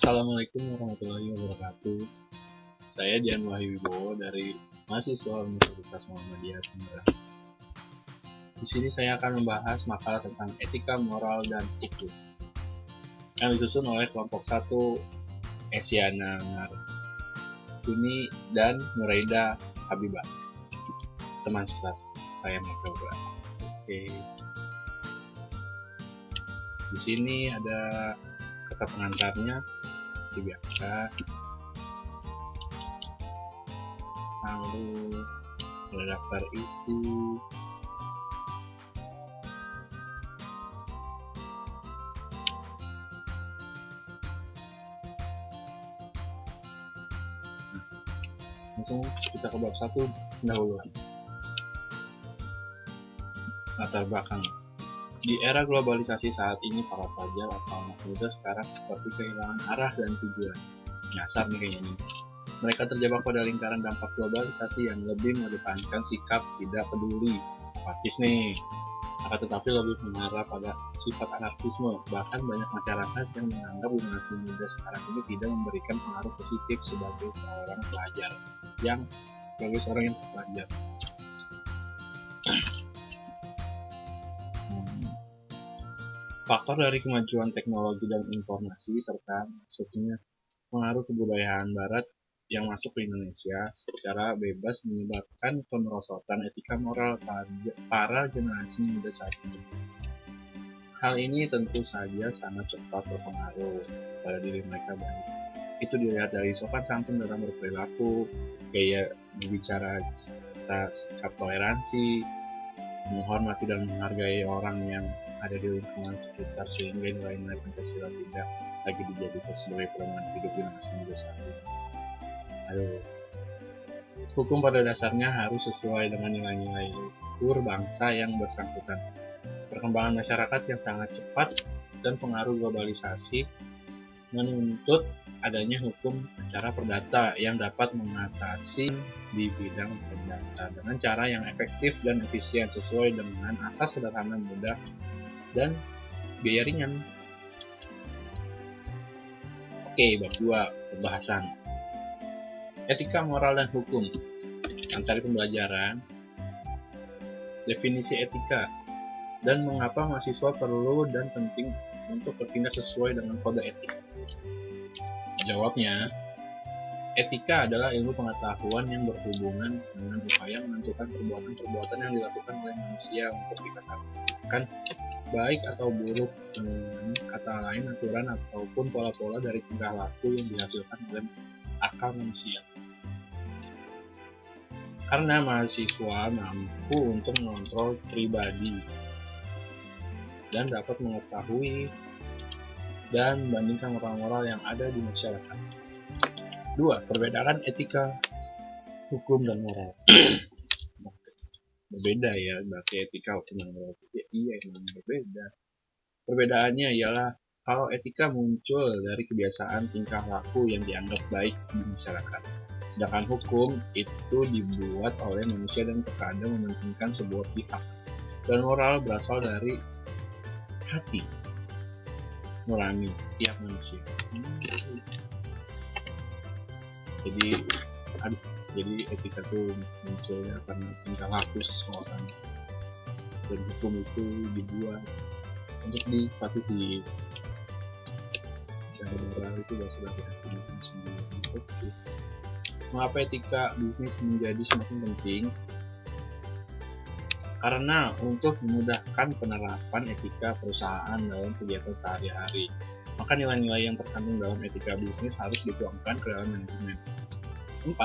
Assalamualaikum warahmatullahi wabarakatuh. Saya Dian Wahyu Wibowo dari mahasiswa Universitas Muhammadiyah Tangerang. Di sini saya akan membahas makalah tentang etika, moral, dan hukum yang disusun oleh kelompok 1 Esiana Martuni dan Muraida Habibah, teman sekelas saya mereka berdua. Oke. Di sini ada kata pengantarnya seperti biasa. Lalu ada daftar isi, langsung kita ke bab 1 pendahuluan. Latar belakang. Di era globalisasi saat ini, para pelajar atau anak muda sekarang seperti kehilangan arah dan tujuan. Nyasar nih kayaknya. Mereka terjebak pada lingkaran dampak globalisasi yang lebih mengedepankan sikap tidak peduli, apatis nih, akan tetapi lebih mengarah pada sifat anarkisme. Bahkan banyak masyarakat yang menganggap generasi muda sekarang ini tidak memberikan pengaruh positif sebagai seorang pelajar yang terpelajar. Faktor dari kemajuan teknologi dan informasi serta masuknya pengaruh kebudayaan barat yang masuk ke Indonesia secara bebas menyebabkan kemerosotan etika moral para generasi muda saat ini. Hal ini tentu saja sangat cepat berpengaruh pada diri mereka baik. Itu dilihat dari sopan santun dalam berperilaku, gaya berbicara, sikap toleransi, menghormati dan menghargai orang yang ada di lingkungan sekitar, sehingga nilai-nilai Pancasila tidak lagi dijadikan sebagai pedoman hidup generasi muda saat ini. Hukum pada dasarnya harus sesuai dengan nilai-nilai luhur bangsa yang bersangkutan. Perkembangan masyarakat yang sangat cepat dan pengaruh globalisasi menuntut adanya hukum acara perdata yang dapat mengatasi di bidang perdata dengan cara yang efektif dan efisien sesuai dengan asas sederhana, mudah, dan biaya ringan. Oke, bab 2 pembahasan etika, moral, dan hukum. Materi pembelajaran, definisi etika, dan mengapa mahasiswa perlu dan penting untuk bertindak sesuai dengan kode etik. Jawabnya, etika adalah ilmu pengetahuan yang berhubungan dengan upaya menentukan perbuatan-perbuatan yang dilakukan oleh manusia untuk dikatakan baik atau buruk, dengan kata lain aturan ataupun pola-pola dari tingkah laku yang dihasilkan oleh akal manusia. Karena mahasiswa mampu untuk mengontrol pribadi dan dapat mengetahui dan membandingkan moral-moral yang ada di masyarakat. 2. Perbedaan etika, hukum, dan moral. Berbeda ya, berarti etika, hukum, dan moral. Iya, emang berbeda. Perbedaannya ialah kalau etika muncul dari kebiasaan tingkah laku yang dianggap baik di masyarakat, sedangkan hukum itu dibuat oleh manusia dan terkadang mementingkan sebuah pihak, dan moral berasal dari hati nurani tiap manusia. Jadi etika itu munculnya karena tingkah laku seseorang, dan hukum itu dibuat untuk dipatuhi. Dan moral itu berasal dari hati sendiri. Mengapa etika bisnis menjadi semakin penting? Karena untuk memudahkan penerapan etika perusahaan dalam kegiatan sehari-hari, maka nilai-nilai yang terkandung dalam etika bisnis harus dituangkan ke dalam manajemen. 4.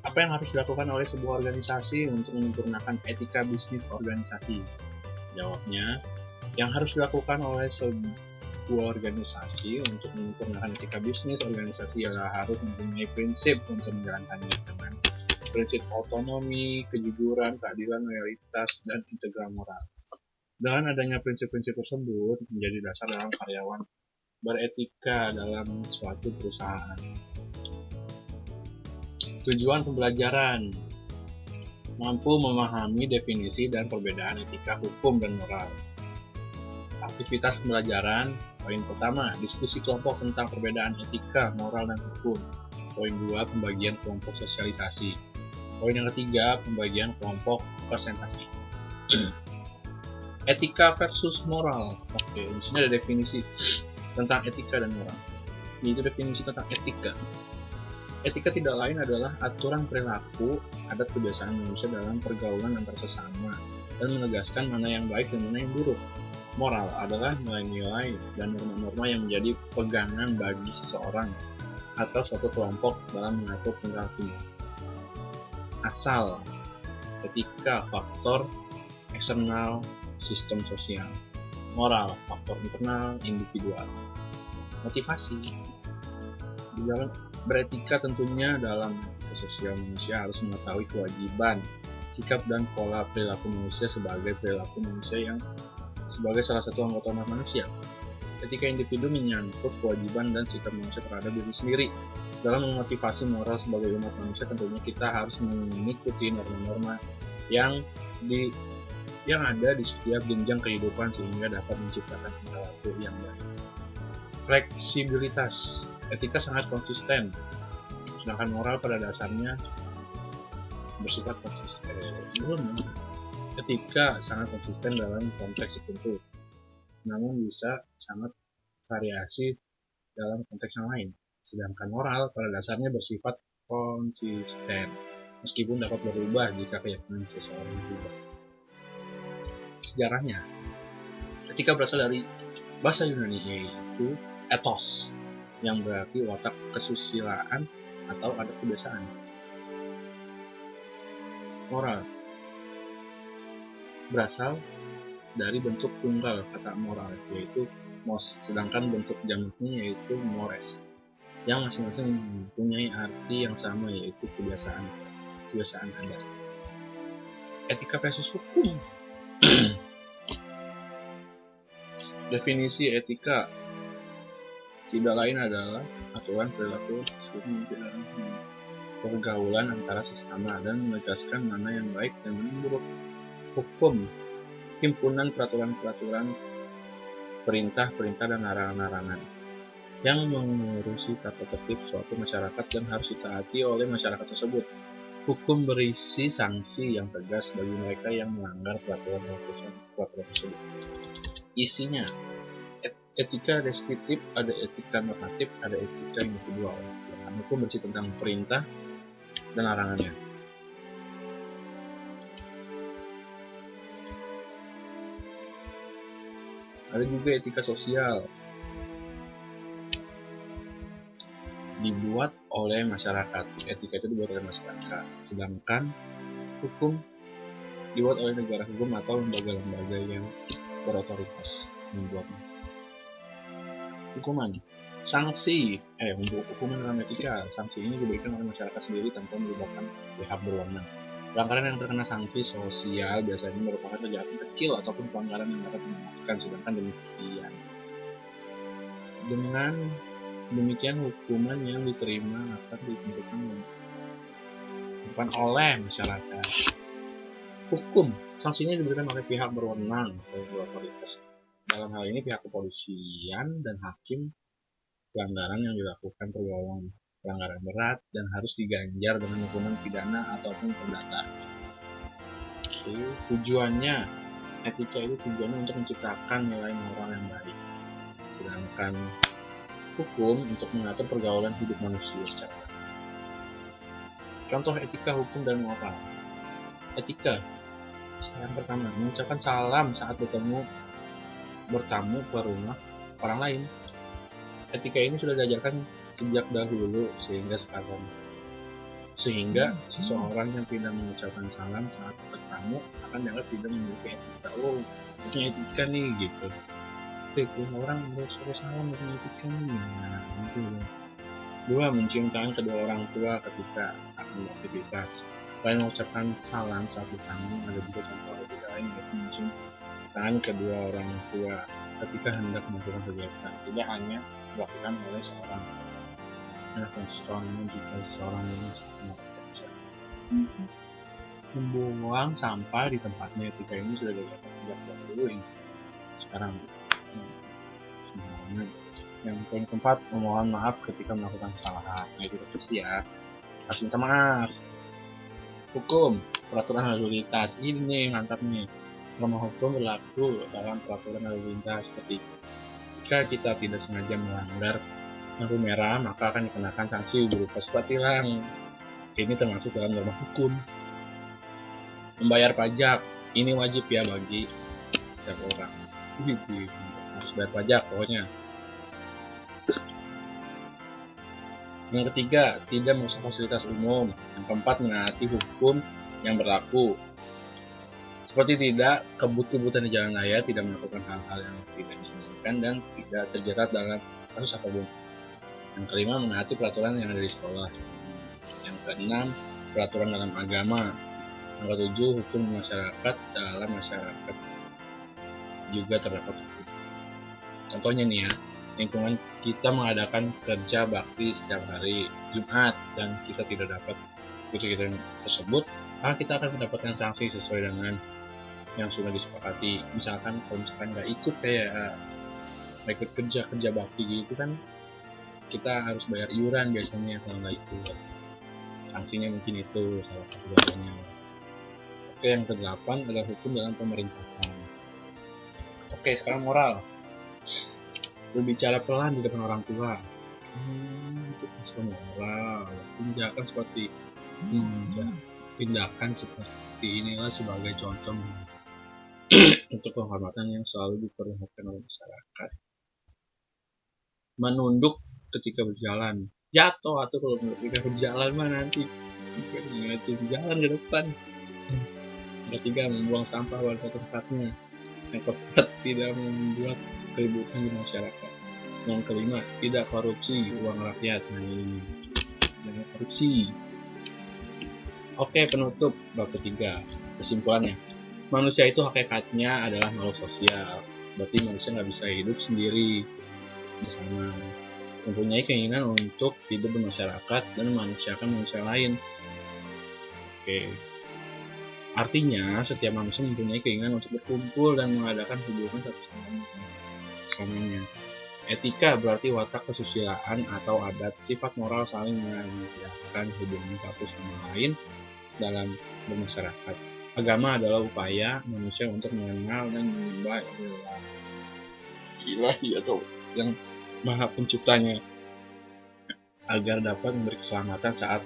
Apa yang harus dilakukan oleh sebuah organisasi untuk menyempurnakan etika bisnis organisasi? Jawabnya, yang harus dilakukan oleh sebuah organisasi untuk menyempurnakan etika bisnis organisasi ialah harus mempunyai prinsip untuk menjalankannya dengan prinsip autonomi, kejujuran, keadilan, loyalitas, dan integral moral. Dengan adanya prinsip-prinsip tersebut menjadi dasar dalam karyawan beretika dalam suatu perusahaan. Tujuan pembelajaran: mampu memahami definisi dan perbedaan etika, hukum, dan moral. Aktivitas pembelajaran: Poin pertama, diskusi kelompok tentang perbedaan etika, moral, dan hukum. Poin 2, pembagian kelompok sosialisasi. Poin yang ketiga, pembagian kelompok presentasi. Etika versus moral. Oke, di sini ada definisi tentang etika dan moral. Yaitu definisi tentang etika. Etika tidak lain adalah aturan perilaku, adat kebiasaan manusia dalam pergaulan antar sesama, dan menegaskan mana yang baik dan mana yang buruk. Moral adalah nilai-nilai dan norma-norma yang menjadi pegangan bagi seseorang atau suatu kelompok dalam mengatur tingkah laku. Asal etika faktor eksternal sistem sosial, moral faktor internal individual. Motivasi di dalam beretika tentunya dalam sosial manusia harus mengetahui kewajiban, sikap dan pola perilaku manusia sebagai perilaku manusia yang sebagai salah satu anggota umat manusia. Etika individu menyangkut kewajiban dan sikap manusia terhadap diri sendiri. Dalam memotivasi moral sebagai umat manusia, tentunya kita harus mengikuti norma-norma yang ada di setiap jenjang kehidupan sehingga dapat menciptakan tingkah laku yang baik. Fleksibilitas. Etika sangat konsisten, sedangkan moral pada dasarnya bersifat konsisten. Etika sangat konsisten dalam konteks tertentu, namun bisa sangat variasi dalam konteks yang lain. Sedangkan moral pada dasarnya bersifat konsisten, meskipun dapat berubah jika keyakinan seseorang berubah. Sejarahnya, etika berasal dari bahasa Yunani yaitu ethos, yang berarti watak kesusilaan atau adat kebiasaan. Moral berasal dari bentuk tunggal kata moral yaitu mos, sedangkan bentuk jamaknya yaitu mores, yang masing-masing mempunyai arti yang sama yaitu kebiasaan adat. Etika versus hukum. Definisi etika tidak lain adalah aturan perilaku dalam pergaulan antara sesama dan menegaskan mana yang baik dan mana yang buruk. Hukum, himpunan peraturan-peraturan, perintah-perintah dan larangan-larangan yang mengurusi tata tertib suatu masyarakat dan harus ditaati oleh masyarakat tersebut. Hukum berisi sanksi yang tegas bagi mereka yang melanggar peraturan tersebut. Isinya, etika deskriptif, ada etika normatif, ada etika individual. Hukum berisi tentang perintah dan larangannya. Ada juga etika sosial, dibuat oleh masyarakat. Etika itu dibuat oleh masyarakat, sedangkan hukum dibuat oleh negara hukum atau lembaga-lembaga yang berotoritas membuatnya. Hukuman, sanksi, hukuman dalam etika, sanksi ini diberikan oleh masyarakat sendiri tanpa melibatkan pihak berwenang. Pelanggaran yang terkena sanksi sosial biasanya merupakan kejahatan kecil ataupun pelanggaran yang dapat dimaafkan, sedangkan dengan demikian hukuman yang diterima akan ditentukan oleh masyarakat. Hukum, sanksinya diberikan oleh pihak berwenang atau otoritas. Dalam hal ini pihak kepolisian dan hakim. Pelanggaran yang dilakukan tergolong pelanggaran berat dan harus diganjar dengan hukuman pidana ataupun perdata. Tujuannya, etika itu tujuannya untuk menciptakan nilai moral yang baik, sedangkan hukum untuk mengatur pergaulan hidup manusia secara baik. Contoh etika, hukum, dan moral. Etika, yang pertama, mengucapkan salam saat bertamu ke rumah orang lain. Etika ini sudah diajarkan sejak dahulu sehingga seseorang yang tidak mengucapkan salam saat bertamu akan dianggap tidak memiliki etika. Punya etika nih gitu. Orang harus salam punya etika nih. Gitu. 2. Mencium tangan kedua orang tua ketika akan beraktivitas. Selain mengucapkan salam saat bertamu, ada juga contoh etika lain yaitu mencium tangan kedua orang tua ketika hendak melakukan kegiatan. Tidak hanya dilakukan oleh seorang anak dan jika seorang ini sedang bekerja. Membuang sampah di tempatnya, etika ini sudah dilakukan sejak dahulu. Sekarang sembarangan. Yang poin keempat, memohon maaf ketika melakukan kesalahan. Nah, itu pasti ya, harus minta maaf. Hukum, peraturan lalu lintas. Ini nih mantap nih. Norma hukum berlaku dalam peraturan lalu lintas seperti jika kita tidak sengaja melanggar lampu merah, maka akan dikenakan sanksi berupa surat tilang. Ini termasuk dalam norma hukum. Membayar pajak, ini wajib ya bagi setiap orang. Harus bayar pajak pokoknya. Yang ketiga, tidak merusak fasilitas umum. Yang keempat, menaati hukum yang berlaku. Seperti tidak kebut-kebutan di jalan raya, tidak melakukan hal-hal yang tidak diinginkan, dan tidak terjerat dalam kasus apapun. Yang kelima, menaati peraturan yang ada di sekolah. Yang keenam, peraturan dalam agama. Yang ketujuh, hukum masyarakat dalam masyarakat juga terdapat hukum. Contohnya nih ya, lingkungan kita mengadakan kerja bakti setiap hari Jumat dan kita tidak dapat kegiatan tersebut, kita akan mendapatkan sanksi sesuai dengan yang sudah disepakati. Misalkan kalau misalkan nggak ikut kerja bakti gitu kan, kita harus bayar iuran biasanya kalau nggak ikut. Sanksinya mungkin itu salah satu jalannya. Oke, yang kedelapan adalah hukum dalam pemerintahan. Oke, sekarang moral. Berbicara pelan di depan orang tua. Itu masuk moral. Tindakan seperti inilah sebagai contoh untuk penghormatan yang selalu diperlihatkan oleh masyarakat. Menunduk ketika berjalan. Jatuh atau kalau ketika berjalan mah nanti jalan ke depan. Yang ketiga, membuang sampah pada tempatnya. Yang keempat, tidak membuat keributan di masyarakat. Yang kelima, tidak korupsi uang rakyat. Nah ini, jangan korupsi. Oke, penutup bab ketiga. Kesimpulannya, manusia itu hakikatnya adalah makhluk sosial. Berarti manusia nggak bisa hidup sendiri bersama. Mempunyai keinginan untuk hidup bermasyarakat dan memanusiakan manusia lain. Oke. Artinya, setiap manusia mempunyai keinginan untuk berkumpul dan mengadakan hubungan satu sama lain. Etika berarti watak kesusilaan atau adat, sifat moral saling mengajarkan hubungan satu sama lain dalam bermasyarakat. Agama adalah upaya manusia untuk mengenal dan menyembah Ilahi atau yang Maha Penciptanya agar dapat memberi keselamatan saat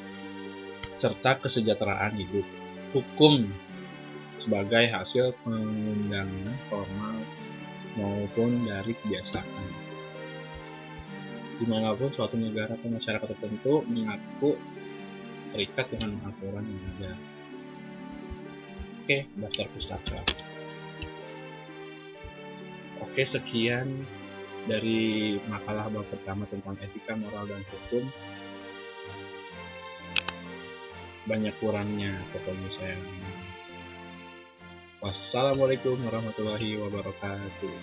serta kesejahteraan hidup. Hukum sebagai hasil pengundangan formal maupun dari kebiasaan. Dimanapun suatu negara atau masyarakat tertentu mengaku terikat dengan aturan yang ada. Oke, daftar pustaka. Oke, sekian dari makalah bab pertama tentang etika, moral, dan hukum. Banyak kurangnya pokoknya saya. Wassalamualaikum warahmatullahi wabarakatuh.